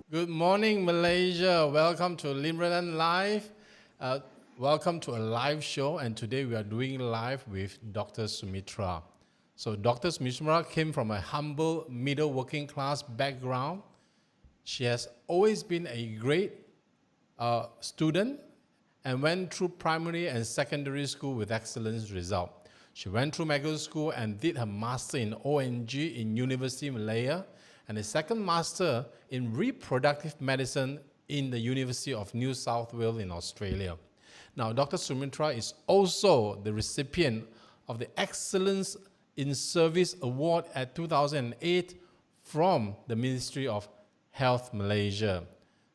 Good morning, Malaysia. Welcome to Lim Ren En Live. Uh, Welcome to a live show, and today we are doing live with Dr. Sumithra. So, Dr. Sumithra came from a humble, middle working class background. She has always been a great student and went through primary and secondary school with excellent result. She went through medical school and did her master in ONG in University Malaysia and a second master in reproductive medicine in the University of New South Wales in Australia. Now, Dr. Sumithra is also the recipient of the Excellence in Service Award at 2008 from the Ministry of Health Malaysia.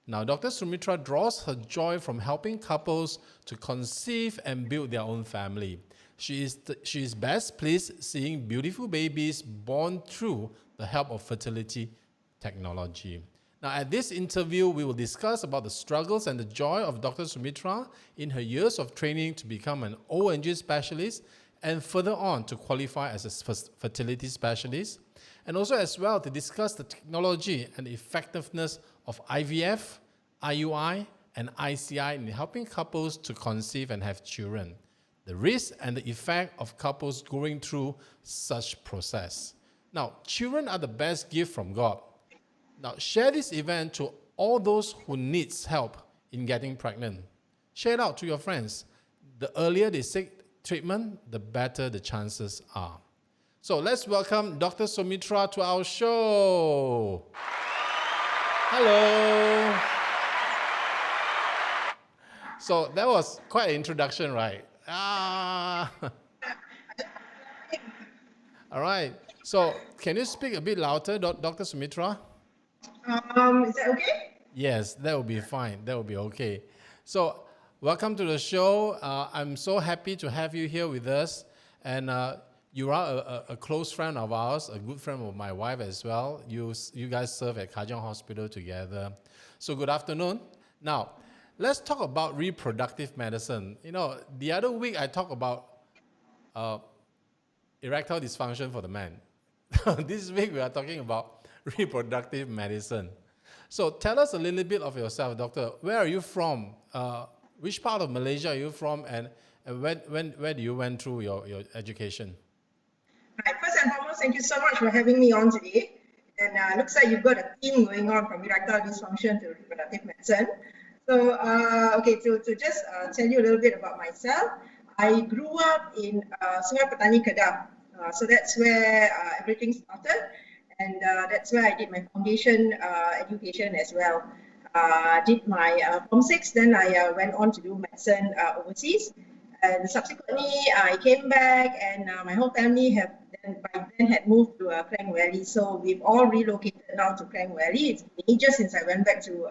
Now, Dr. Sumithra draws her joy from helping couples to conceive and build their own family. She is best pleased seeing beautiful babies born through the help of fertility technology. Now, at this interview, we will discuss about the struggles and the joy of Dr. Sumithra in her years of training to become an ONG specialist and further on to qualify as a fertility specialist, and also as well to discuss the technology and the effectiveness of IVF, IUI, and ICI in helping couples to conceive and have children, the risk and the effect of couples going through such process. Now, children are the best gift from God. Now, share this event to all those who needs help in getting pregnant. Share it out to your friends. The earlier they seek treatment, the better the chances are. So let's welcome Dr. Sumithra to our show. Hello. So that was quite an introduction, right? All right. So can you speak a bit louder, Dr. Sumithra? Is that okay? Yes, that will be fine. That will be okay. So welcome to the show. I'm so happy to have you here with us. And you are a close friend of ours, a good friend of my wife as well. You guys serve at Kajang Hospital together. So good afternoon. Now, let's talk about reproductive medicine. You know, the other week I talked about erectile dysfunction for the man. This week we are talking about reproductive medicine. So tell us a little bit of yourself, doctor. Where are you from? Which part of Malaysia are you from? And where do you went through your education? Right. First and foremost, thank you so much for having me on today. And looks like you've got a theme going on from erectile dysfunction to reproductive medicine. So, okay, to just tell you a little bit about myself, I grew up in Sungai Petani, Kedah. So that's where everything started. And that's where I did my foundation education as well. Did my Form 6, then I went on to do medicine overseas. And subsequently, I came back, and my whole family by then had moved to Klang Valley. So we've all relocated now to Klang Valley. It's been ages since I went back to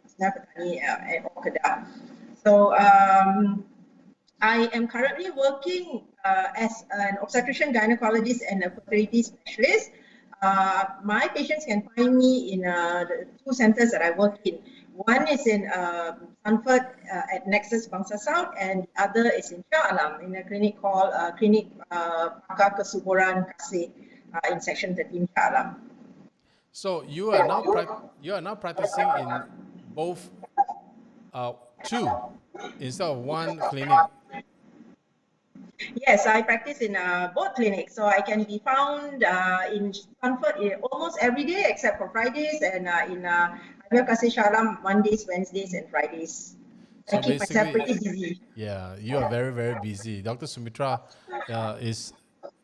Sungai Petani and Kedah. So I am currently working as an obstetrician gynecologist and a fertility specialist. My patients can find me in the two centers that I work in. One is in Sanford at Nexus Bangsa South, and the other is in Shah Alam in a clinic called Clinic Pakar Kesuburan Kasih in Section 13 Shah Alam. So you are now practicing in both two instead of one clinic. Yes, I practice in both clinics, so I can be found in Sanford almost every day except for Fridays, and in Amir Kasih Shah Alam Mondays, Wednesdays, and Fridays. So I keep myself pretty busy. Yeah, you are very, very busy. Dr. Sumithra is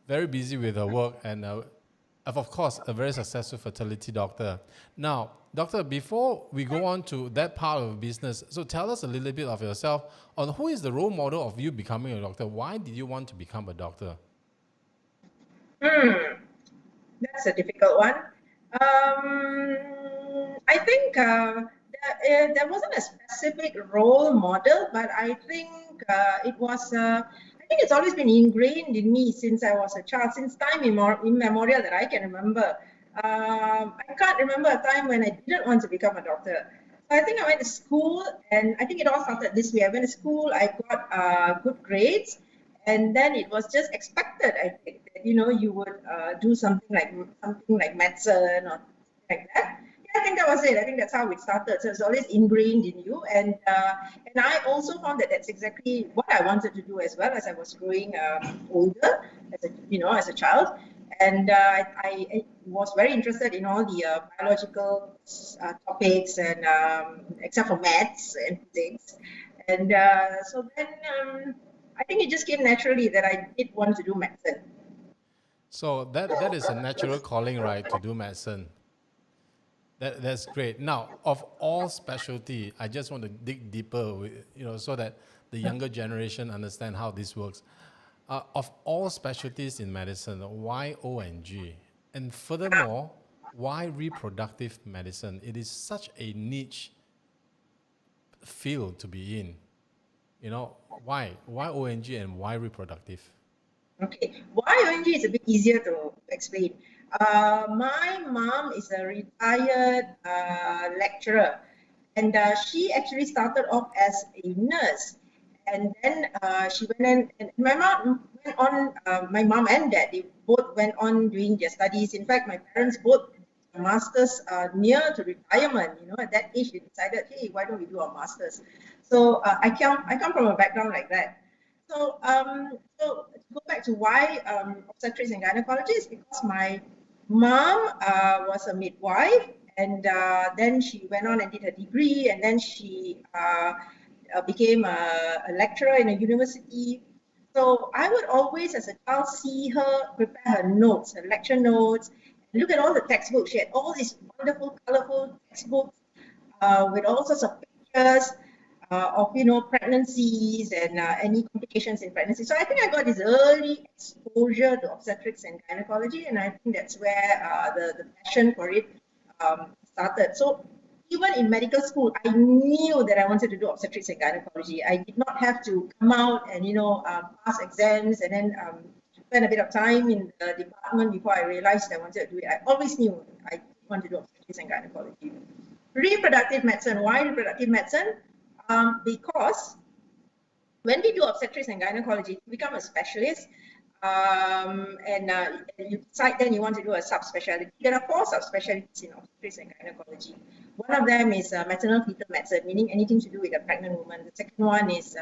very busy with her work and, of course, a very successful fertility doctor. Now, doctor, before we go on to that part of business, so tell us a little bit of yourself on who is the role model of you becoming a doctor. Why did you want to become a doctor? That's a difficult one. I think there wasn't a specific role model, but I think it was. I think it's always been ingrained in me since I was a child, since time immemorial that I can remember. I can't remember a time when I didn't want to become a doctor. So I think I went to school, and I think it all started this way. I went to school, I got good grades, and then it was just expected, I think, that you would do something like medicine or like that. I think that was it. I think that's how it started. So it's always ingrained in you, and I also found that that's exactly what I wanted to do as well as I was growing older, as a child, and I was very interested in all the biological topics, and except for maths and physics, and so then I think it just came naturally that I did want to do medicine. So that is a natural calling, right, to do medicine. That's great. Now, of all specialty, I just want to dig deeper, so that the younger generation understand how this works. Of all specialties in medicine, why ONG? And furthermore, why reproductive medicine? It is such a niche field to be in. Why? Why ONG and why reproductive? Okay, why ONG is a bit easier to explain. My mom is a retired lecturer, and she actually started off as a nurse, and then she went in, and my mom went on. My mom and dad, they both went on doing their studies. In fact, my parents both masters near to retirement. At that age, they decided, hey, why don't we do our masters? So I come from a background like that. So so to go back to why obstetrics and gynecology is because my mom was a midwife, and then she went on and did her degree, and then she became a lecturer in a university. So I would always, as a child, see her prepare her notes, her lecture notes, and look at all the textbooks. She had all these wonderful, colorful textbooks with all sorts of pictures of pregnancies and any complications in pregnancy. So I think I got this early exposure to obstetrics and gynecology, and I think that's where the passion for it started. So even in medical school, I knew that I wanted to do obstetrics and gynecology. I did not have to come out and pass exams and then spend a bit of time in the department before I realized I wanted to do it. I always knew I wanted to do obstetrics and gynecology. Reproductive medicine. Why reproductive medicine? Because when we do obstetrics and gynecology, you become a specialist, and you decide then you want to do a subspecialty. There are 4 subspecialties in obstetrics and gynecology. One of them is maternal fetal medicine, meaning anything to do with a pregnant woman. The second one is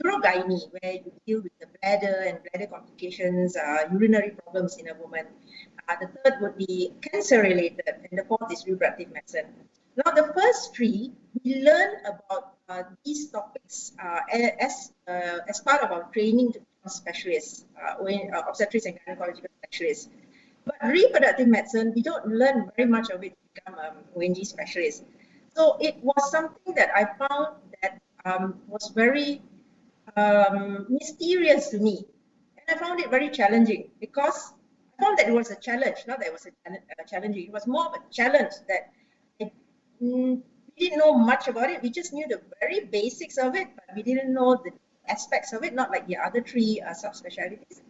urogyne, where you deal with the bladder and bladder complications, urinary problems in a woman. The third would be cancer-related, and the fourth is reproductive medicine. Now, the first 3, we learn about these topics as part of our training to become specialists, obstetrics and gynecological specialists. But reproductive medicine, we don't learn very much of it to become ONG specialists. So it was something that I found that was very mysterious to me. And I found it very challenging because I found that it was a challenge, not that it was a challenging. It was more of a challenge that we didn't know much about it. We just knew the very basics of it, but we didn't know the aspects of it, not like the other 3 subspecialties.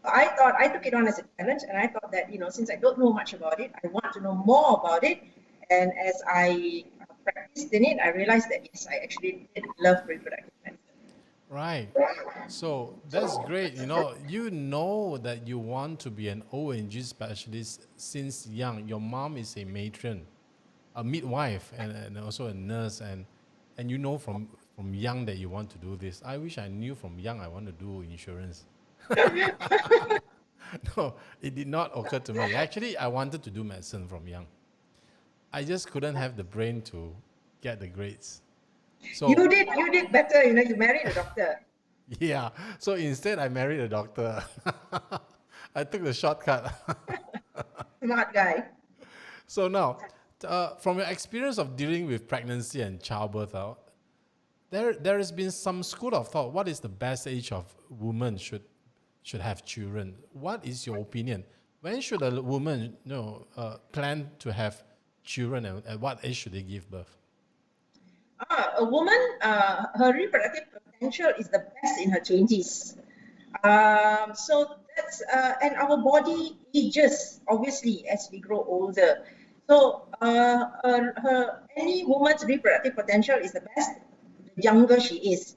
I took it on as a challenge, and I thought that, since I don't know much about it, I want to know more about it. And as I practiced in it, I realized that yes, I actually did love reproductive medicine. Right. So that's great. You know that you want to be an ONG specialist since young. Your mom is a matron, a midwife, and also a nurse, and from young that you want to do this. I wish I knew from young I want to do insurance. No, it did not occur to me. Actually, I wanted to do medicine from young. I just couldn't have the brain to get the grades. So you did better. You married a doctor. Yeah. So instead, I married a doctor. I took the shortcut. Smart guy. So now, from your experience of dealing with pregnancy and childbirth, there has been some school of thought. What is the best age of women should have children? What is your opinion? When should a woman plan to have children, and at what age should they give birth? A woman, her reproductive potential is the best in her 20s. So that's and our body ages obviously as we grow older. So any woman's reproductive potential is the best the younger she is.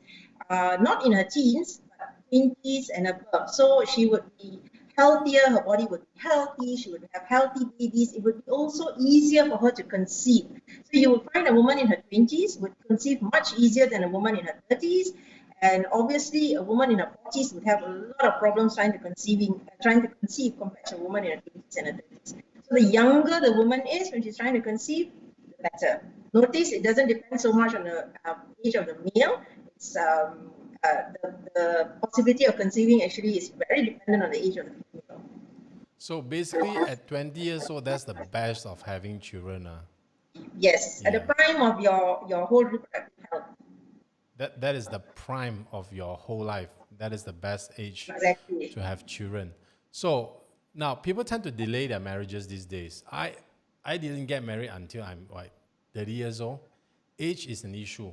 Not in her teens, but 20s and above. So she would be healthier, her body would be healthy, she would have healthy babies. It would be also easier for her to conceive. So you would find a woman in her 20s would conceive much easier than a woman in her 30s. And obviously, a woman in her 40s would have a lot of problems trying to conceive compared to a woman in her 20s and her 30s. So the younger the woman is when she's trying to conceive, the better. Notice it doesn't depend so much on the age of the male. It's the possibility of conceiving actually is very dependent on the age of the female. So basically, at 20 years old, that's the best of having children. Yes, at the prime of your whole reproductive health. That is the prime of your whole life. That is the best age Exactly. to have children. So now people tend to delay their marriages these days. I didn't get married until I'm 30 years old. Age is an issue.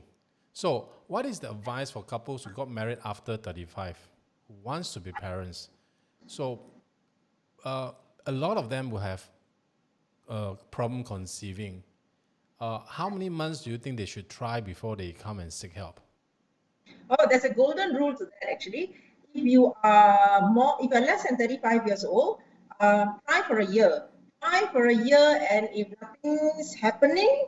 So what is the advice for couples who got married after 35, who wants to be parents? So a lot of them will have problem conceiving. How many months do you think they should try before they come and seek help? Oh, there's a golden rule to that actually. If you're less than 35 years old, try for a year. Try for a year, and if nothing's happening,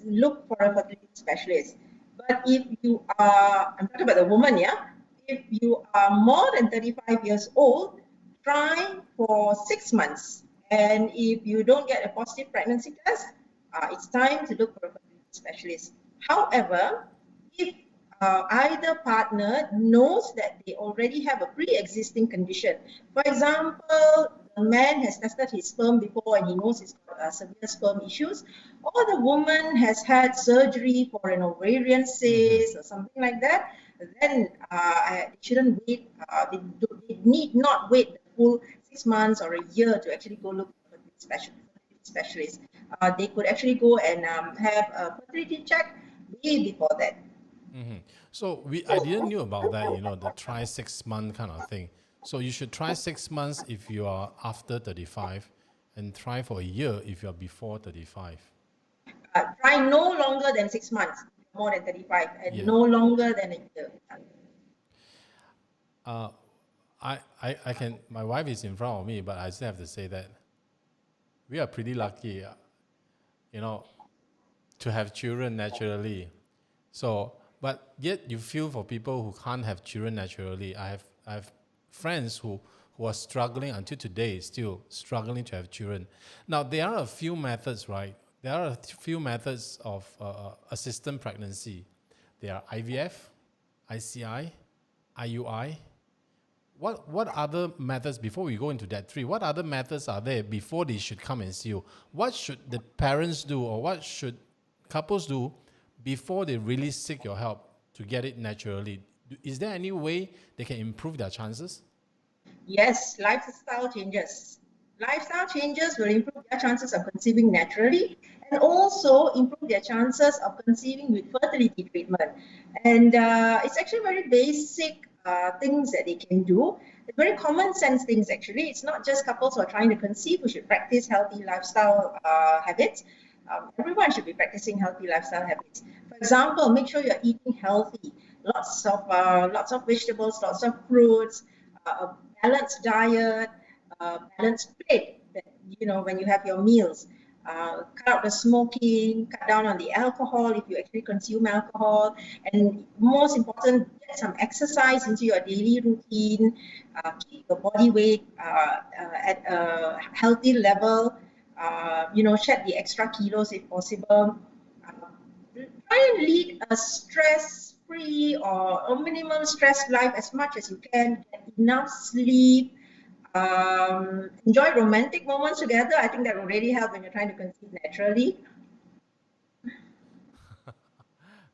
look for a fertility specialist. But if you are, I'm talking about the woman, yeah? If you are more than 35 years old, try for 6 months. And if you don't get a positive pregnancy test, it's time to look for a fertility specialist. However, if either partner knows that they already have a pre-existing condition. For example, the man has tested his sperm before and he knows he's got severe sperm issues, or the woman has had surgery for an ovarian cyst or something like that, then they shouldn't wait. They need not wait the full 6 months or a year to actually go look for a specialist. They could actually go and have a fertility check way before that. So I didn't know about that, the try 6 month kind of thing. So you should try 6 months if you are after 35 and try for a year if you're before 35. Try no longer than 6 months, more than 35, and no longer than a year. I can, my wife is in front of me, but I still have to say that we are pretty lucky, to have children naturally. So, but yet you feel for people who can't have children naturally. I have friends who are struggling until today, still struggling to have children. Now, there are a few methods, right? There are a few methods of assisted pregnancy. There are IVF, ICI, IUI. What other methods, before we go into that three, what other methods are there before they should come and see you? What should the parents do, or what should couples do before they really seek your help to get it naturally? Is there any way they can improve their chances? Yes, lifestyle changes. Lifestyle changes will improve their chances of conceiving naturally and also improve their chances of conceiving with fertility treatment. And it's actually very basic things that they can do. It's very common sense things actually. It's not just couples who are trying to conceive who should practice healthy lifestyle habits. Everyone should be practicing healthy lifestyle habits. For example, make sure you're eating healthy. Lots of vegetables, lots of fruits, a balanced diet, balanced plate. When you have your meals, cut out the smoking, cut down on the alcohol if you actually consume alcohol, and most important, get some exercise into your daily routine. Keep your body weight at a healthy level. Shed the extra kilos if possible. Try and lead a stress-free or a minimum stress life as much as you can. Get enough sleep. Enjoy romantic moments together. I think that will really help when you're trying to conceive naturally.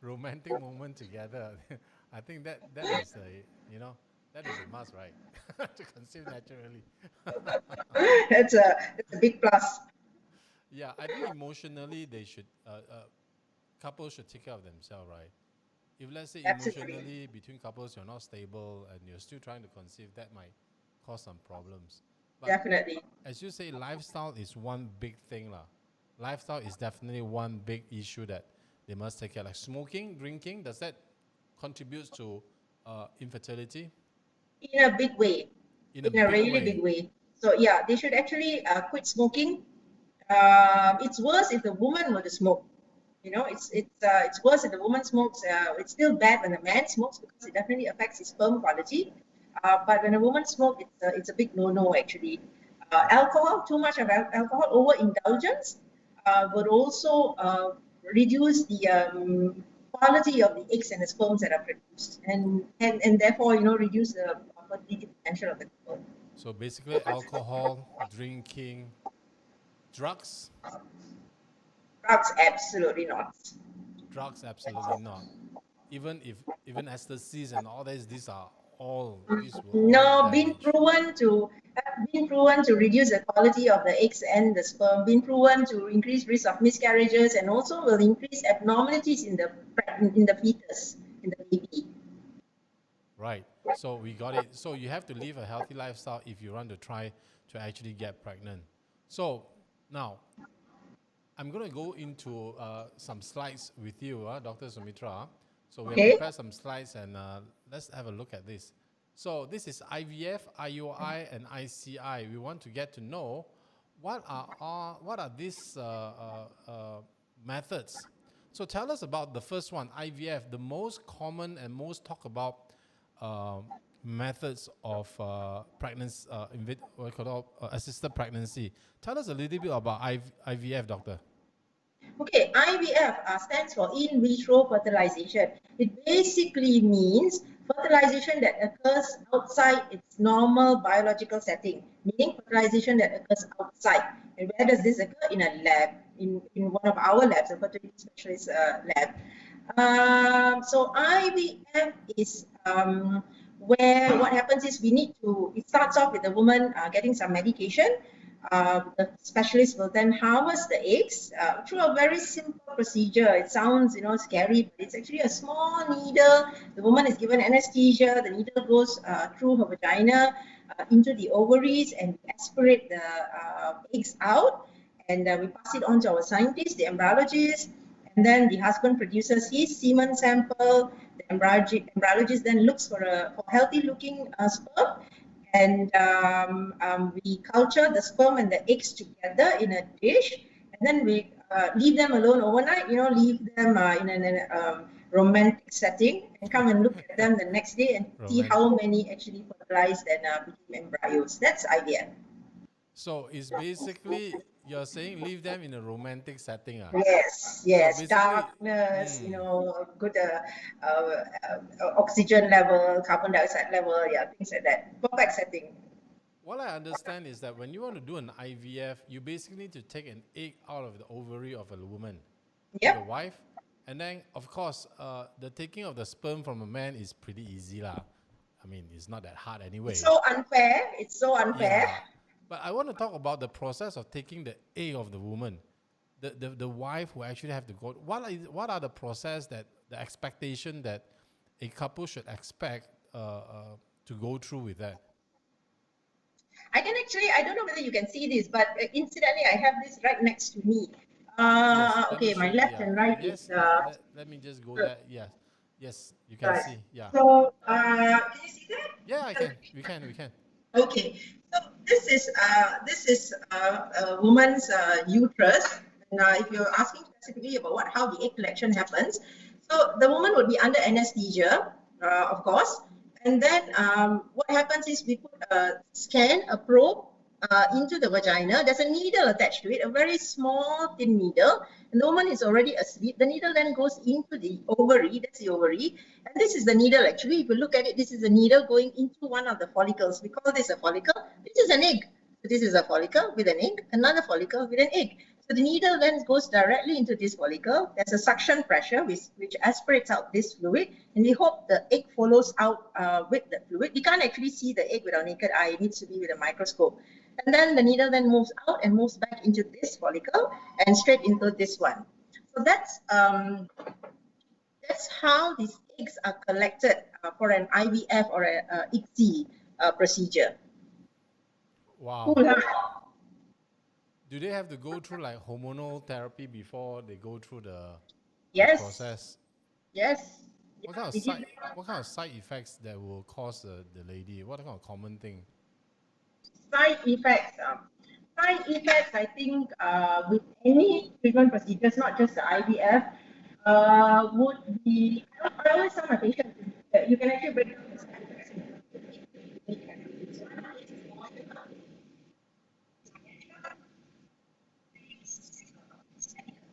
Romantic moment together. I think that is that is a must, right? To conceive naturally. That's a big plus. Yeah, I think emotionally they should couples should take care of themselves, right? If let's say emotionally between couples you're not stable and you're still trying to conceive, that might cause some problems. But definitely. as you say, lifestyle is one big thing, lah. Lifestyle is definitely one big issue that they must take care. Like smoking, drinking, does that contribute to infertility? In a big way. In a big way. in a in a big really way. big way. So yeah, they should actually quit smoking. It's worse if the woman were to smoke. You know, it's worse if the woman smokes. It's still bad when the man smokes because it definitely affects his sperm quality. But when a woman smokes, it's a big no-no actually. Alcohol, too much of alcohol, overindulgence would also reduce the quality of the eggs and the sperms that are produced, and therefore, you know, reduce the fertility potential of the couple. So basically, alcohol, drinking, drugs, Drugs, absolutely not. drugs, absolutely not. Even if even ecstasies and all this, these will all No, damage. been proven to reduce the quality of the eggs and the sperm, been proven to increase risk of miscarriages, and also will increase abnormalities in the fetus, in the baby. Right. So we got it. So you have to live a healthy lifestyle if you want to try to actually get pregnant. So now I'm going to go into some slides with you, Dr. Sumithra. So we have Okay. prepared some slides and let's have a look at this. So this is IVF, IUI, and ICI. We want to get to know what are these methods. So tell us about the first one, IVF, the most common and most talked about methods of pregnancy, assisted pregnancy. Tell us a little bit about IVF, doctor. Okay, IVF stands for in vitro fertilization. It basically means fertilization that occurs outside its normal biological setting, meaning fertilization that occurs outside. And where does this occur? In a lab, in one of our labs, a fertility specialist lab. So IVF is where what happens is it starts off with the woman getting some medication. The specialist will then harvest the eggs through a very simple procedure. It sounds, you know, scary, but it's actually a small needle. The woman is given anesthesia. The needle goes through her vagina into the ovaries, and we aspirate the eggs out, and we pass it on to our scientists, the embryologist, and then the husband produces his semen sample. The embryologist then looks for healthy-looking sperm, and we culture the sperm and the eggs together in a dish, and then we leave them alone overnight. You know, leave them in a romantic setting, and come and look at them the next day and see how many actually fertilized and became embryos. That's IVF. So it's basically you're saying leave them in a romantic setting. Yes, So yes, basically, darkness, you know, good oxygen level, carbon dioxide level, yeah, things like that. Perfect setting. what I understand is that when you want to do an IVF, you basically need to take an egg out of the ovary of a woman, of the Yep. wife, and then of course, the taking of the sperm from a man is pretty easy lah. I mean, it's not that hard It's anyway. so unfair. It's so unfair. Yeah, but I want to talk about the process of taking the egg of the woman, the wife who actually have to go. What are the process that the expectation that a couple should expect to go through with that? I don't know whether you can see this, but incidentally, I have this right next to me. Yes, let me Okay, show my you. left Yeah, and right is yes. Let me just go there. Yes, yes, you can right. see. Yeah, So, can you see that? yeah, I can. We can. We can. Okay, so this is a woman's uterus. And if you're asking specifically about how the egg collection happens, so the woman would be under anesthesia, of course, and then what happens is we put a probe into the vagina. There's a needle attached to it, a very small thin needle, and the woman is already asleep. The needle then goes into the ovary. That's the ovary, and this is the needle. Actually, if you look at it, this is a needle going into one of the follicles. We call this a follicle. This is an egg. So this is a follicle with an egg, another follicle with an egg. So the needle then goes directly into this follicle. There's a suction pressure which aspirates out this fluid, and we hope the egg follows out with the fluid. We can't actually see the egg with our naked eye. It needs to be with a microscope. And then the needle then moves out and moves back into this follicle and straight into this one. So that's how these eggs are collected for an IVF or a ICSI procedure. Wow. Cool, huh? Do they have to go through like hormonal therapy before they go through the Yes, process? yes. What Yeah, kind of we did. side what kind of side effects that will cause the lady? What kind of common thing? Side effects. Side effects, I think, with any treatment procedures, not just the IVF, would be, I always tell my patients, you can actually break down the side effects into categories.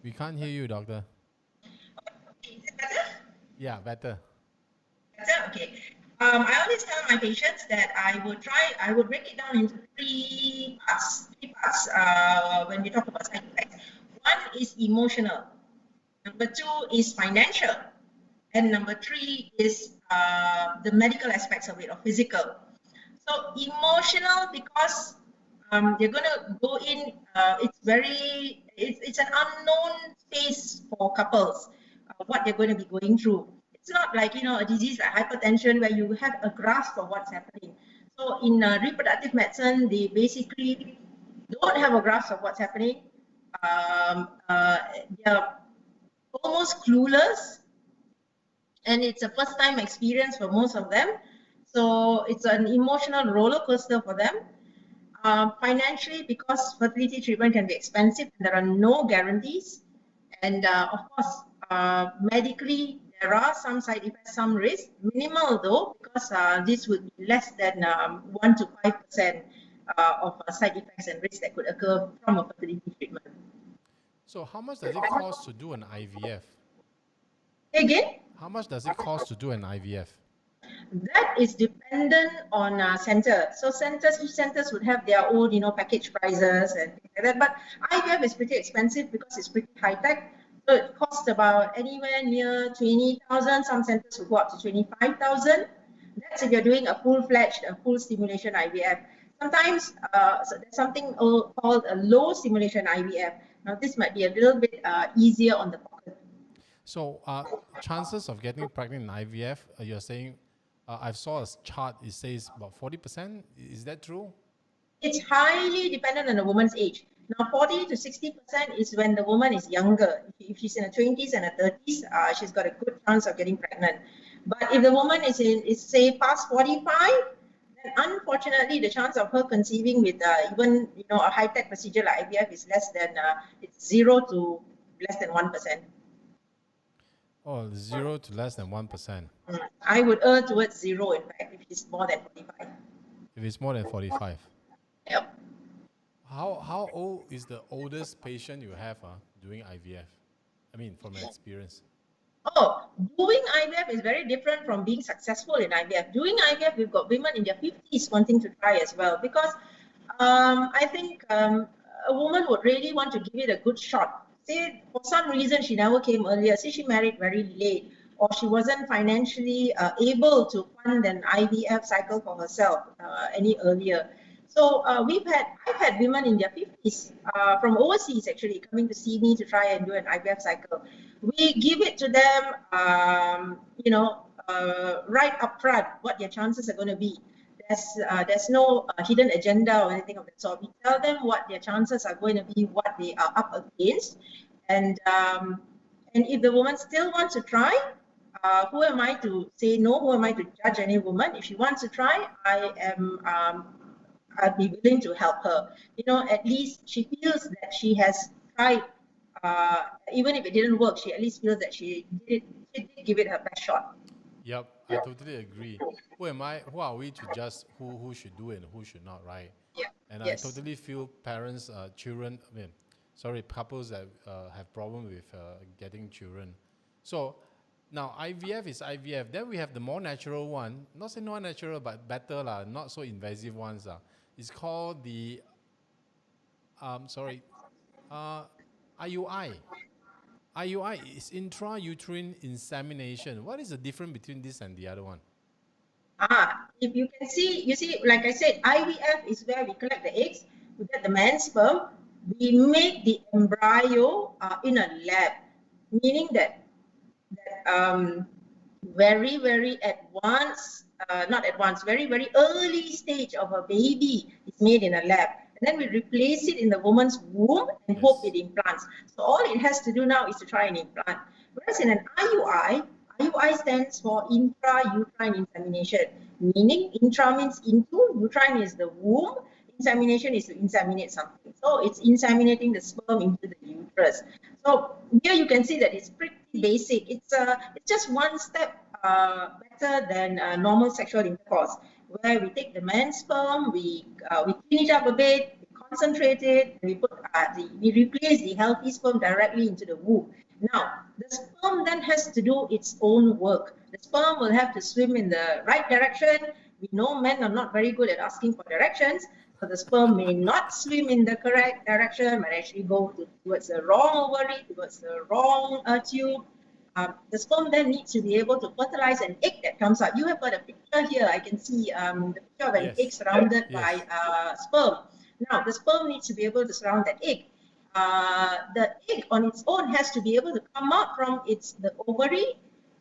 We can't hear you, doctor. Is it better? Yeah, better. Better? Okay. I always tell my patients that I would break it down into three parts. When we talk about side effects. One is emotional. Number two is financial. And number three is the medical aspects of it, or physical. So emotional, because you're going to go in, it's an unknown space for couples, what they're going to be going through. It's not like, a disease like hypertension where you have a grasp of what's happening. So in reproductive medicine, they basically don't have a grasp of what's happening. They're almost clueless, and it's a first time experience for most of them. So it's an emotional roller coaster for them. Financially, because fertility treatment can be expensive and there are no guarantees. And of course, medically, there are some side effects, some risks, minimal though, because this would be less than 1 to 5% of side effects and risks that could occur from a fertility treatment. So how much does it cost to do an IVF? Again? How much does it cost to do an IVF? That is dependent on center. So each centers would have their own, package prices and things like that. But IVF is pretty expensive because it's pretty high tech. So it costs about anywhere near 20,000. Some centers will go up to 25,000. That's if you're doing a full-fledged, full stimulation IVF. Sometimes so there's something called a low stimulation IVF. Now this might be a little bit easier on the pocket. So chances of getting pregnant in IVF, you're saying, I saw a chart, it says about 40%. Is that true? It's highly dependent on the woman's age. Now, 40 to 60% is when the woman is younger. If she's in her 20s and her 30s, she's got a good chance of getting pregnant. But if the woman is say past 45, then unfortunately the chance of her conceiving with even a high-tech procedure like IVF is less than it's 0 to less than 1%. Oh, 0 to less than 1%. I would err towards 0, in fact, if it's more than 45. If it's more than 45. Yep. How old is the oldest patient you have doing IVF? I mean, from your experience. Oh, doing IVF is very different from being successful in IVF. Doing IVF, we've got women in their 50s wanting to try as well, because I think a woman would really want to give it a good shot. Say for some reason she never came earlier, say she married very late, or she wasn't financially able to fund an IVF cycle for herself any earlier. So I've had women in their 50s from overseas actually coming to see me to try and do an IVF cycle. We give it to them, right up front what their chances are going to be. There's no hidden agenda or anything of that sort. We tell them what their chances are going to be, what they are up against, and if the woman still wants to try, who am I to say no? Who am I to judge any woman? If she wants to try, I'd be willing to help her. At least she feels that she has tried. Even if it didn't work, she at least feels that she did give it her best shot. Yep, I totally agree. Who are we to judge who should do it and who should not, right? Yeah. And yes. I totally feel parents, couples that have problem with getting children. So now IVF is IVF. Then we have the more natural one, not say not natural, but better not so invasive ones. It's called the IUI. IUI is intrauterine insemination. What is the difference between this and the other one? If you can see, like I said, IVF is where we collect the eggs, we get the man's sperm, we make the embryo in a lab, meaning that very, very advanced, very, very early stage of a baby is made in a lab. And then we replace it in the woman's womb and hope it implants. So all it has to do now is to try and implant. Whereas in an IUI, IUI stands for intrauterine insemination, meaning intra means into, uterine is the womb, insemination is to inseminate something. So it's inseminating the sperm into the uterus. So here you can see that it's pretty basic. It's just one step better than normal sexual intercourse, where we take the man's sperm, we clean it up a bit, we concentrate it, and we replace the healthy sperm directly into the womb. Now, the sperm then has to do its own work. The sperm will have to swim in the right direction. We know men are not very good at asking for directions, so the sperm may not swim in the correct direction, might actually go towards the wrong ovary, towards the wrong tube. The sperm then needs to be able to fertilize an egg that comes out. You have got a picture here. I can see the picture of an egg surrounded by sperm. Now, the sperm needs to be able to surround that egg. The egg on its own has to be able to come out from the ovary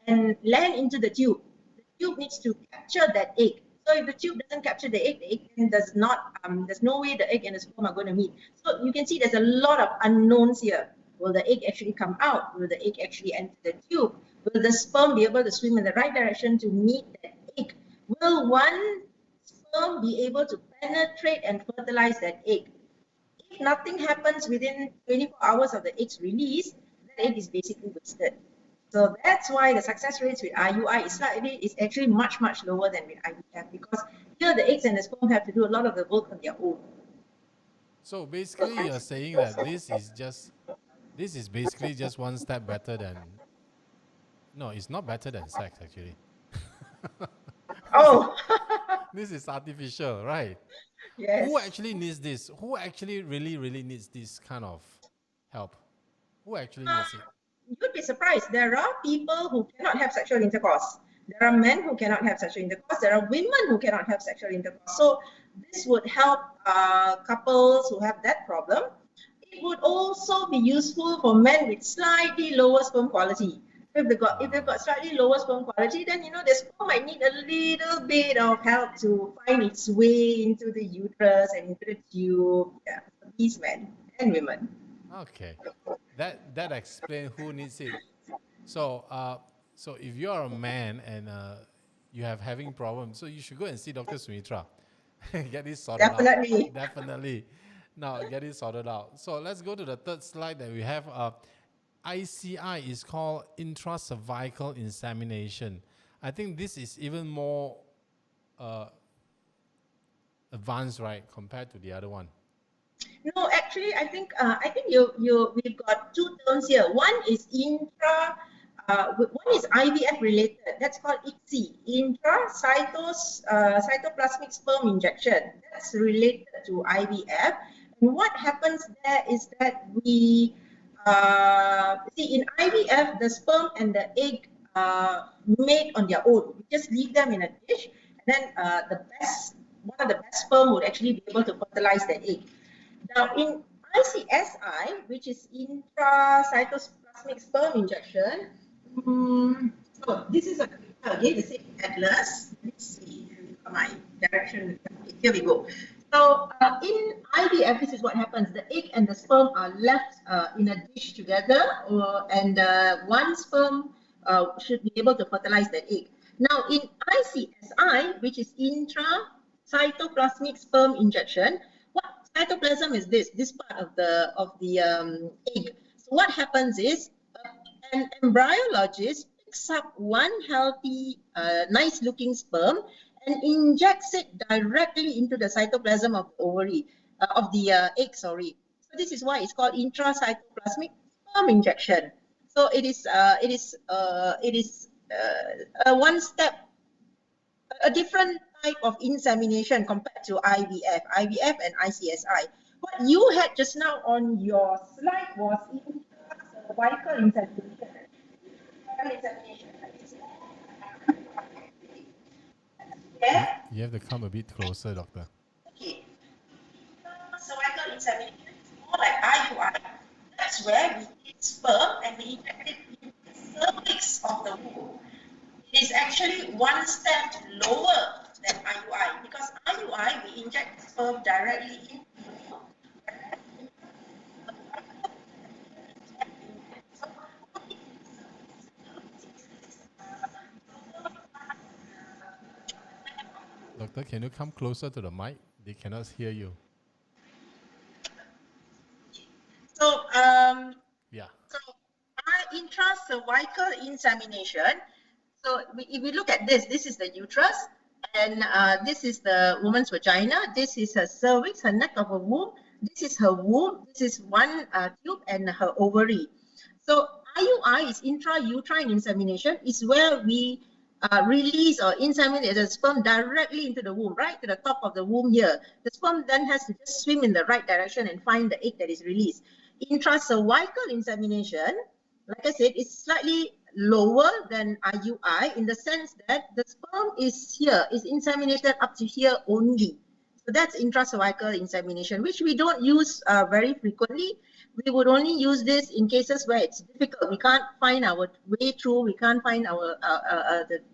and land into the tube. The tube needs to capture that egg. So if the tube doesn't capture the egg then does not, there's no way the egg and the sperm are going to meet. So you can see there's a lot of unknowns here. Will the egg actually come out? Will the egg actually enter the tube? Will the sperm be able to swim in the right direction to meet that egg? Will one sperm be able to penetrate and fertilize that egg? If nothing happens within 24 hours of the egg's release, that egg is basically wasted. So that's why the success rates with IUI is actually much, much lower than with IVF, because here the eggs and the sperm have to do a lot of the work on their own. So basically you're saying that this is basically just one step better than, no, it's not better than sex actually. Oh. This is artificial, right? Yes. Who actually needs this? Who actually really needs this kind of help? Who actually needs it? You'd be surprised. There are people who cannot have sexual intercourse. There are men who cannot have sexual intercourse. There are women who cannot have sexual intercourse. So this would help couples who have that problem. It would also be useful for men with slightly lower sperm quality. If they've got slightly lower sperm quality, then the sperm might need a little bit of help to find its way into the uterus and into the tube. Yeah, for these men and women. Okay, that explains who needs it. So so if you are a man and you have having problems, so you should go and see Dr. Sumithra. Get this sorted out. Definitely. Now get it sorted out. So let's go to the third slide that we have. ICI is called intracervical insemination. I think this is even more advanced, right, compared to the other one. No, actually, I think we've got two terms here. One is one is IVF related. That's called ICSI, cytoplasmic sperm injection. That's related to IVF. And what happens there is that we see in IVF the sperm and the egg mate on their own. We just leave them in a dish, and then one of the best sperm would actually be able to fertilize that egg. Now, in ICSI, which is intracytoplasmic sperm injection, so this is again the same atlas. Let's see my direction. Here we go. So in IVF, this is what happens. The egg and the sperm are left in a dish together, and one sperm should be able to fertilize that egg. Now, in ICSI, which is intracytoplasmic sperm injection, what cytoplasm is this part of the egg. So what happens is an embryologist picks up one healthy, nice-looking sperm and injects it directly into the cytoplasm of the ovary, of the egg. Sorry. So this is why it's called intracytoplasmic sperm injection. So it is one step, a different type of insemination compared to IVF and ICSI. What you had just now on your slide was intracervical insemination. You have to come a bit closer, doctor. Okay. Cervical insemination is more like IUI. That's where we take sperm and we inject it in the cervix of the womb. It is actually one step lower than IUI, because IUI we inject sperm directly into the womb. Doctor, can you come closer to the mic? They cannot hear you. intracervical insemination. So if we look at this, this is the uterus, and this is the woman's vagina. This is her cervix, her neck of her womb. This is her womb. This is one tube and her ovary. So IUI is intrauterine insemination. Is where we release or inseminate the sperm directly into the womb, right to the top of the womb here. The sperm then has to just swim in the right direction and find the egg that is released. Intracervical insemination, like I said, is slightly lower than IUI in the sense that the sperm is here, is inseminated up to here only. So that's intracervical insemination, which we don't use very frequently. We would only use this in cases where it's difficult. We can't find our way through. We can't find our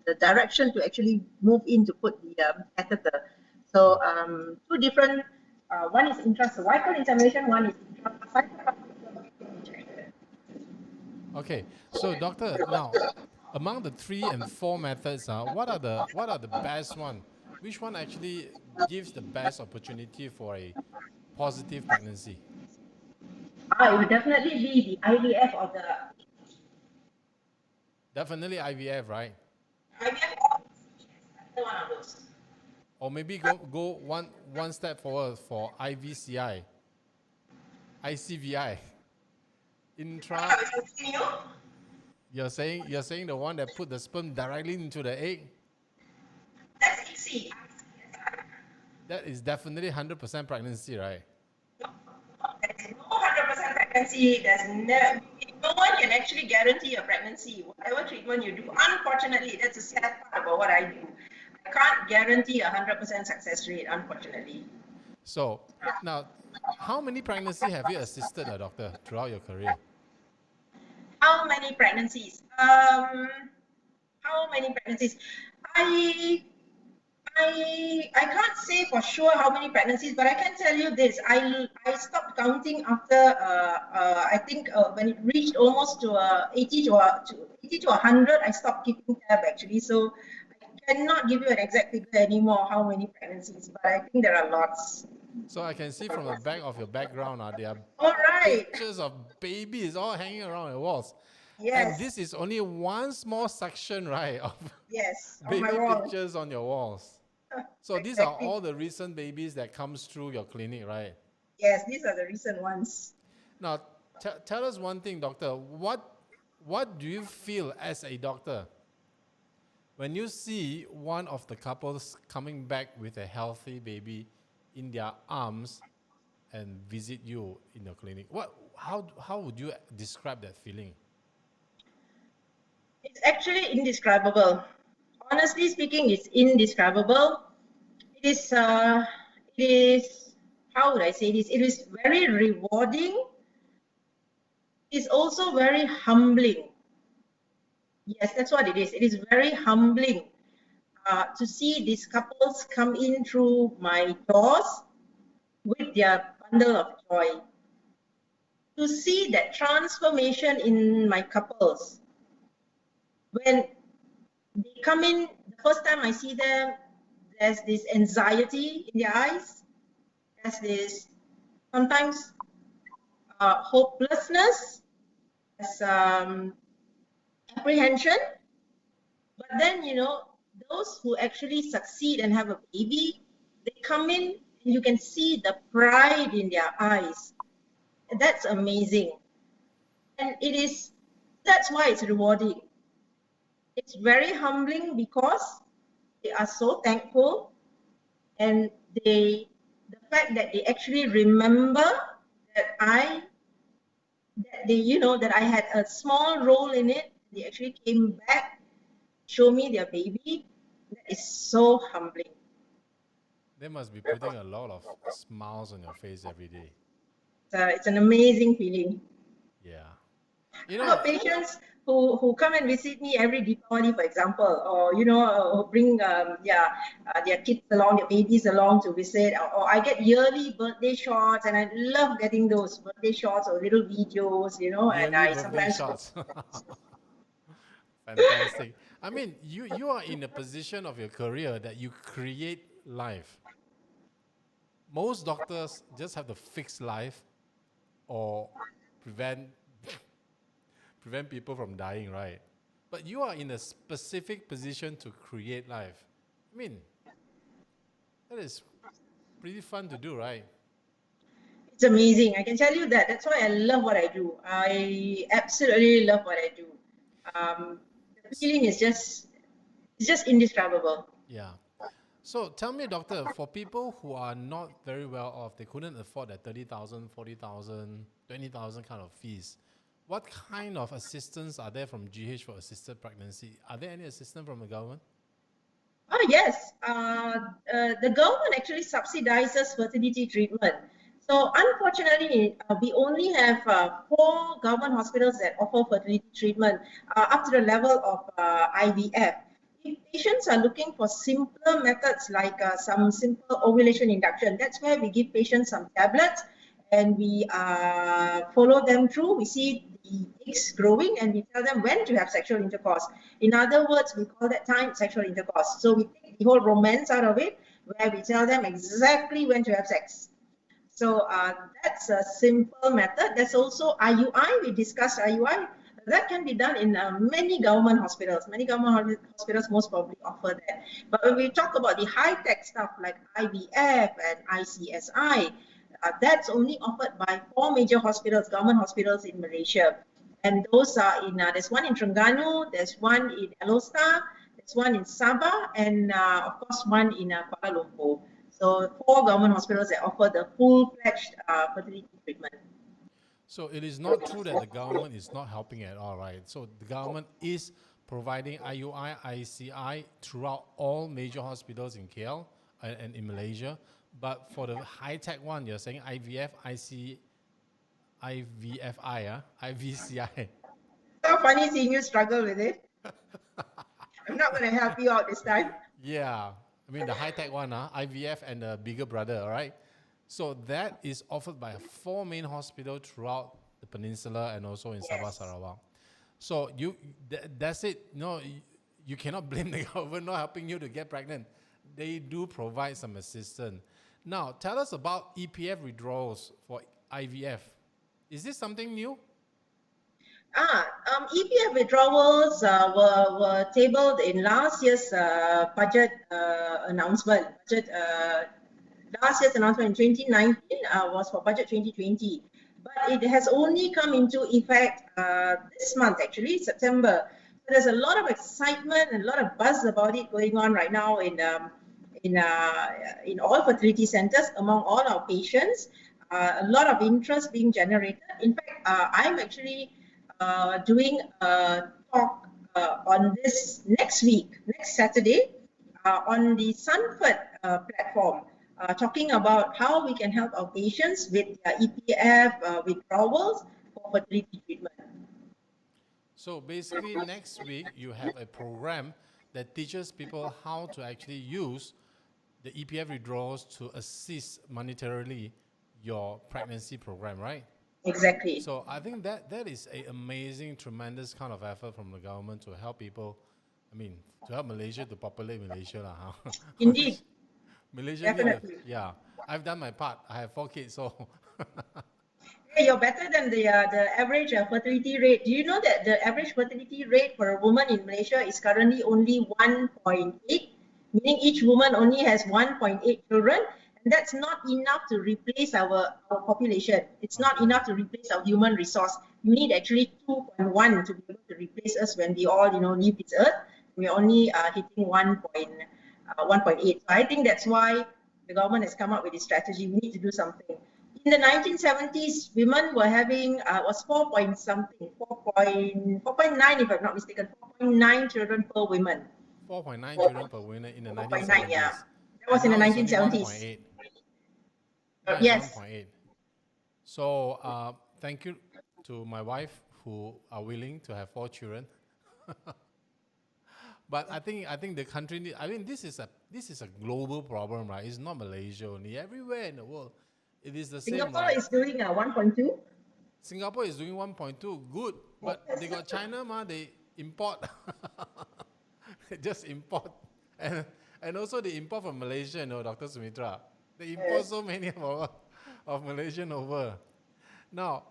the direction to actually move in to put the catheter. So two different. One is intracervical insemination. One is intracervical. Okay, so doctor, now among the 3 and 4 methods, what are the best one? Which one actually gives the best opportunity for a positive pregnancy? It would definitely be the IVF or the. Definitely IVF, right? IVF or one of those. Or maybe go one step forward for IVCI, ICVI, intra. You're saying the one that put the sperm directly into the egg? That's easy. That is definitely 100% pregnancy, right? There's no 100% pregnancy. No one can actually guarantee a pregnancy. Whatever treatment you do, unfortunately, that's the sad part about what I do. I can't guarantee 100% success rate, unfortunately. So now, how many pregnancies have you assisted, doctor, throughout your career? How many pregnancies? How many pregnancies? I can't say for sure how many pregnancies, but I can tell you this. I stopped counting after I think when it reached almost to 80 to 100, I stopped keeping tab actually. So I cannot give you an exact figure anymore how many pregnancies, but I think there are lots. So I can see from the back of your background, there are all right. pictures of babies all hanging around the walls. Yes. And this is only one small section, right, of yes, baby pictures on your walls. So exactly. These are all the recent babies that comes through your clinic, right? Yes, these are the recent ones. Now, tell us one thing, doctor. What do you feel as a doctor when you see one of the couples coming back with a healthy baby in their arms and visit you in your clinic? How would you describe that feeling? It's actually indescribable. Honestly speaking, it's indescribable. It is, how would I say this? It is very rewarding. It's also very humbling. Yes, that's what it is. It is very humbling to see these couples come in through my doors with their bundle of joy. To see that transformation in my couples. When they come in, the first time I see them, there's this anxiety in their eyes. There's this sometimes hopelessness, there's apprehension. But then, those who actually succeed and have a baby, they come in and you can see the pride in their eyes. That's amazing. And that's why it's rewarding. It's very humbling because they are so thankful, and the fact that they actually remember that I had a small role in it. They actually came back, show me their baby. That is so humbling. They must be putting a lot of smiles on your face every day. It's an amazing feeling. Yeah. I've got patients who come and visit me every Deepavali, for example, or bring their kids along, their babies along to visit, or I get yearly birthday shots, and I love getting those birthday shots or little videos, Yearly and I birthday sometimes shots. Fantastic. I mean, you are in a position of your career that you create life. Most doctors just have to fix life or prevent prevent people from dying, right? But you are in a specific position to create life. I mean, that is pretty fun to do, right? It's amazing. I can tell you that. That's why I love what I do. I absolutely love what I do. The feeling is just indescribable. Yeah. So tell me, doctor, for people who are not very well off, they couldn't afford that 30,000, 40,000, 20,000 kind of fees. What kind of assistance are there from GH for assisted pregnancy? Are there any assistance from the government? Oh, yes. The government actually subsidizes fertility treatment. So unfortunately, we only have 4 government hospitals that offer fertility treatment up to the level of IVF. If patients are looking for simpler methods like some simple ovulation induction, that's where we give patients some tablets and we follow them through. We see the eggs growing and we tell them when to have sexual intercourse. In other words, we call that time sexual intercourse. So we take the whole romance out of it, where we tell them exactly when to have sex. So that's a simple method. There's also IUI. We discussed IUI. That can be done in many government hospitals. Many government hospitals most probably offer that. But when we talk about the high-tech stuff like IVF and ICSI, that's only offered by 4 major hospitals, government hospitals in Malaysia. And those are in, there's one in Terengganu, there's one in Alostar, there's one in Sabah, and of course one in Kuala Lumpur. So 4 government hospitals that offer the full-fledged fertility treatment. So it is not true that the government is not helping at all, right? So the government is providing IUI, ICI throughout all major hospitals in KL and in Malaysia. But for the high-tech one, you're saying IVF, IVFI, IVCI. So funny seeing you struggle with it. I'm not going to help you out this time. Yeah, I mean the high-tech one, IVF and the bigger brother, all right? So that is offered by 4 main hospitals throughout the peninsula and also in Sabah, Sarawak. So that's it. No, you cannot blame the government not helping you to get pregnant. They do provide some assistance. Now, tell us about EPF withdrawals for IVF. Is this something new? EPF withdrawals were tabled in last year's budget announcement. Last year's announcement in 2019 was for budget 2020, but it has only come into effect this month, actually, September. So there's a lot of excitement and a lot of buzz about it going on right now in all fertility centers among all our patients. A lot of interest being generated. In fact, I'm actually doing a talk on this next week, next Saturday, on the Sanford platform. Talking about how we can help our patients with EPF withdrawals for fertility treatment. So basically next week you have a program that teaches people how to actually use the EPF withdrawals to assist monetarily your pregnancy program, right? Exactly. So I think that is an amazing, tremendous kind of effort from the government to help people, I mean, to help Malaysia to populate Malaysia. Indeed. Malaysia, Definitely. yeah. I've done my part. I have 4 kids, so. Hey, you're better than the average fertility rate. Do you know that the average fertility rate for a woman in Malaysia is currently only 1.8, meaning each woman only has 1.8 children, and that's not enough to replace our population. It's not enough to replace our human resource. You need actually 2.1 to be able to replace us when we all, leave this earth. We're only hitting 1.8. So I think that's why the government has come up with this strategy. We need to do something. In the 1970s, women were having, was 4 point something, 4.9 if I'm not mistaken, 4.9 children per woman. 4.9 children per woman in the 1970s. Yeah. That was in the 1970s. 1.8. Yes. 1.8. So thank you to my wife who are willing to have 4 children. But I think the country. I mean, this is a global problem, right? It's not Malaysia only. Everywhere in the world, it is the same. Singapore is doing 1.2. Singapore is doing 1.2. Good, but they got China, they import. They just import, and also they import from Malaysia. Dr. Sumithra. They import so many of Malaysian over. Now,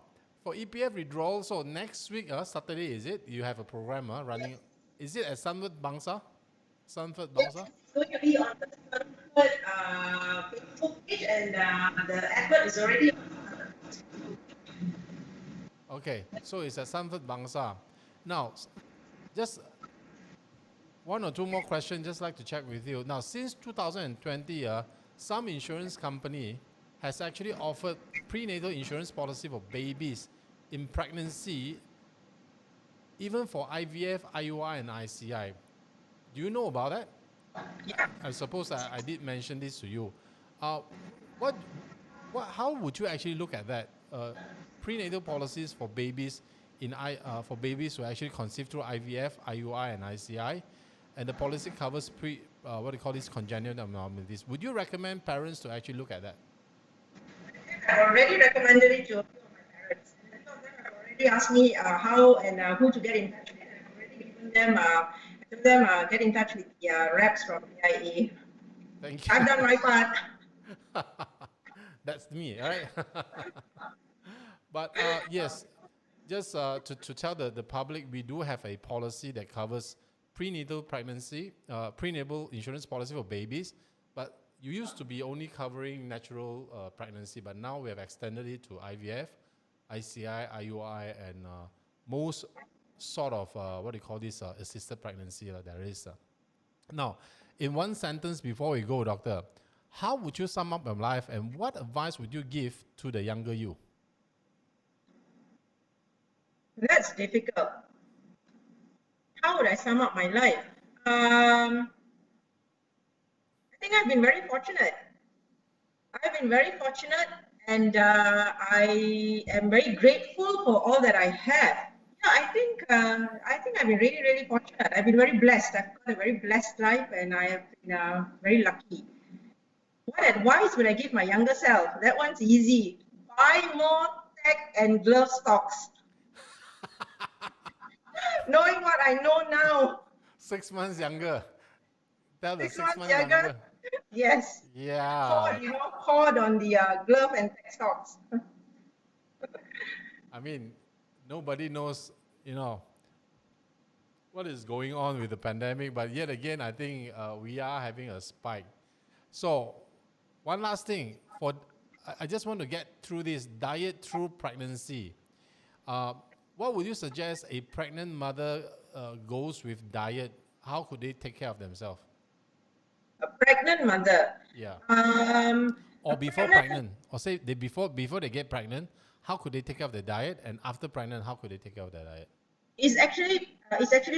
for EPF withdrawal, so next week, Saturday, is it? You have a program running. Yes. Is it at Sanford Bangsa? Sanford Yes, Bangsa? it's going to be on the Stanford Facebook page, and the advert is already on. Okay, so it's at Sanford Bangsa. Now, just one or two more questions, just like to check with you. Now, since 2020, some insurance company has actually offered prenatal insurance policy for babies in pregnancy, even for IVF, IUI, and ICI. Do you know about that? Yeah. I suppose I did mention this to you. What, how would you actually look at that? Prenatal policies for babies for babies who actually conceive through IVF, IUI, and ICI, and the policy covers what do you call this, congenital abnormalities. Would you recommend parents to actually look at that? I've already recommended it to a few of my parents. And a few of them have already asked me how and who to get in touch with. I've already given them, get in touch with the reps from AIA. Thank you. I've done my part. That's me, right? But yes, just to tell the public, we do have a policy that covers prenatal pregnancy, prenatal insurance policy for babies, but you used to be only covering natural pregnancy, but now we have extended it to IVF, ICI, IUI, and most sort of, what do you call this, assisted pregnancy there is. Now, in one sentence before we go, doctor, how would you sum up your life and what advice would you give to the younger you? That's difficult. How would I sum up my life? I think I've been very fortunate. And I am very grateful for all that I have. Yeah, I think I've been really, really fortunate. I've been very blessed. I've got a very blessed life, and I have been very lucky. What advice would I give my younger self? That one's easy. Buy more tech and glove stocks. Knowing what I know now. 6 months younger. Tell the 6 6 months months younger. Yes. Yeah. Hoard on the glove and tech stocks. I mean, nobody knows, what is going on with the pandemic, but yet again, I think we are having a spike. So, one last thing, I just want to get through this diet through pregnancy. What would you suggest a pregnant mother goes with diet? How could they take care of themselves? A pregnant mother. Yeah. Or before pregnant, or say before they get pregnant, how could they take care of their diet? And after pregnant, how could they take care of their diet? It's actually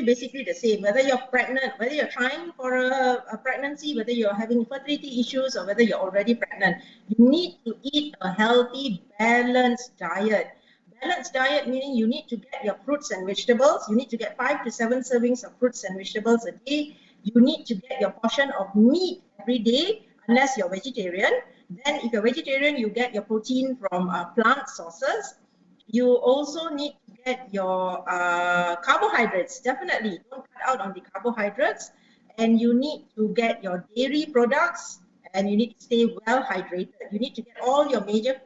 basically the same. Whether you're pregnant, whether you're trying for a pregnancy, whether you're having fertility issues, or whether you're already pregnant, you need to eat a healthy, balanced diet. Balanced diet meaning you need to get your fruits and vegetables. You need to get 5 to 7 servings of fruits and vegetables a day. You need to get your portion of meat every day, unless you're vegetarian. Then if you're vegetarian, you get your protein from plant sources. You also need to get your carbohydrates, definitely. Don't cut out on the carbohydrates. And you need to get your dairy products, and you need to stay well hydrated. You need to get all your major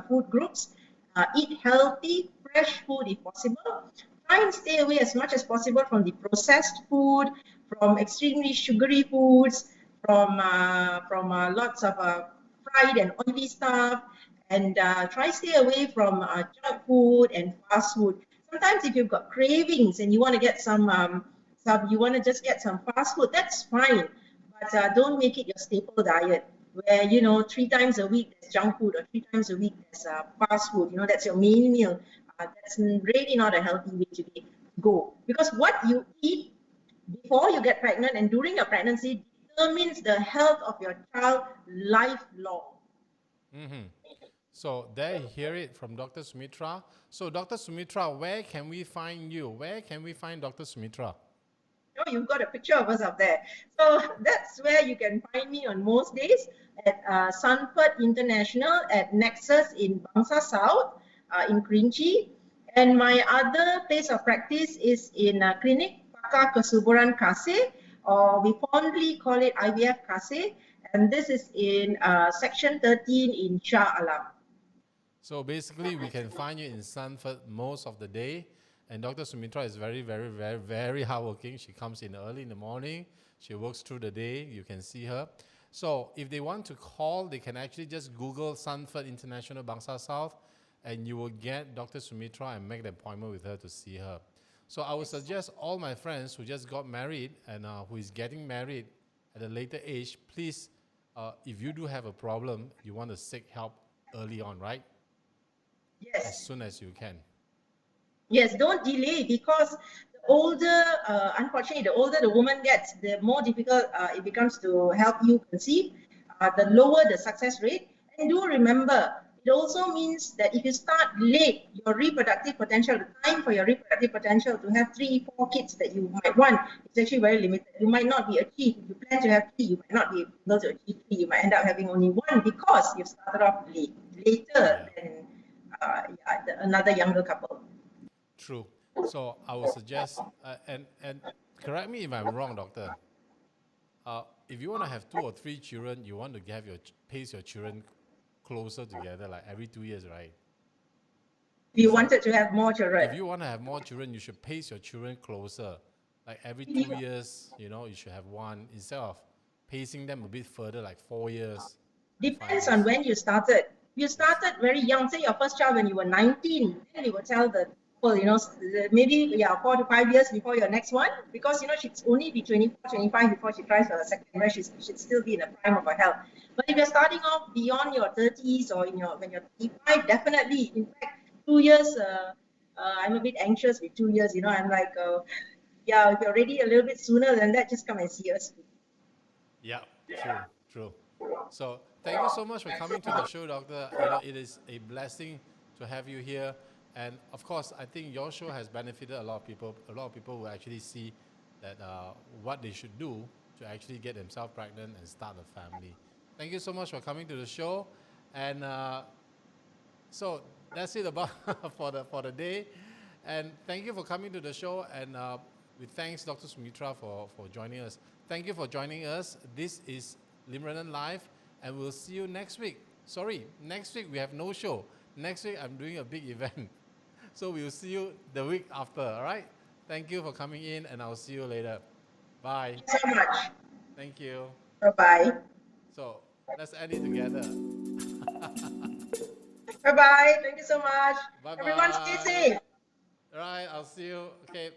food groups. Eat healthy, fresh food if possible. Try and stay away as much as possible from the processed food, from extremely sugary foods, from lots of fried and oily stuff, and try stay away from junk food and fast food. Sometimes if you've got cravings and you want to get you want to just get some fast food, that's fine, but don't make it your staple diet, where 3 times a week there's junk food, or 3 times a week there's fast food. That's your main meal. That's really not a healthy way to go, because what you eat before you get pregnant and during your pregnancy determines the health of your child lifelong. Mm-hmm. So there you hear it from Dr. Sumithra. So Dr. Sumithra, where can we find you? Where can we find Dr. Sumithra? Oh, you've got a picture of us up there. So that's where you can find me on most days, at Sanford International at Nexus in Bangsa South, in Kerinci. And my other place of practice is in Klinik Pakar Kesuburan Kasih, or we fondly call it IVF Kasih. And this is in Section 13 in Shah Alam. So basically, we can find you in Sanford most of the day. And Dr. Sumithra is very, very, very, very hardworking. She comes in early in the morning. She works through the day. You can see her. So if they want to call, they can actually just Google Sanford International Bangsa South, and you will get Dr. Sumithra and make the appointment with her to see her. So I would suggest all my friends who just got married and who is getting married at a later age, please, if you do have a problem, you want to seek help early on, right? Yes. As soon as you can. Yes, don't delay, because the older, unfortunately, the older the woman gets, the more difficult it becomes to help you conceive, the lower the success rate. And do remember, it also means that if you start late, your reproductive potential, the time for your reproductive potential to have 3, 4 kids that you might want is actually very limited. You might not be achieved. If you plan to have 3, you might not be able to achieve 3. You might end up having only 1 because you've started off late, later than another younger couple. True. So I would suggest, and correct me if I'm wrong, doctor. If you want to have 2 or 3 children, you want to have pace your children closer together, like every 2 years, right? If you wanted to have more children. If you want to have more children, you should pace your children closer. Like every 2 years, you know, you should have one instead of pacing them a bit further, like 4 years. Depends on when you started. You started very young. Say your first child when you were 19, then you would tell the couple, you know, maybe 4 to 5 years before your next one, because you know she'd only be 24, 25 before she tries for a second, where she should still be in the prime of her health. But if you're starting off beyond your 30s or when you're 35, definitely. In fact, 2 years. I'm a bit anxious with 2 years. You know, I'm like, if you're ready a little bit sooner than that, just come and see us. Yeah, true. So thank you so much for coming to the show, doctor. You know, it is a blessing to have you here. And of course, I think your show has benefited a lot of people. A lot of people will actually see that what they should do to actually get themselves pregnant and start a family. Thank you so much for coming to the show. And so that's it about for the day. And thank you for coming to the show. And we thanks Dr. Sumithra for joining us. Thank you for joining us. This is Lim Ren En Live, and we'll see you next week. Sorry, next week we have no show. Next week I'm doing a big event. So we'll see you the week after, all right? Thank you for coming in, and I'll see you later. Bye. Thank you so much. Thank you. Bye-bye. So let's end it together. Bye-bye. Thank you so much. Bye-bye. Everyone stay safe. All right, I'll see you. Okay.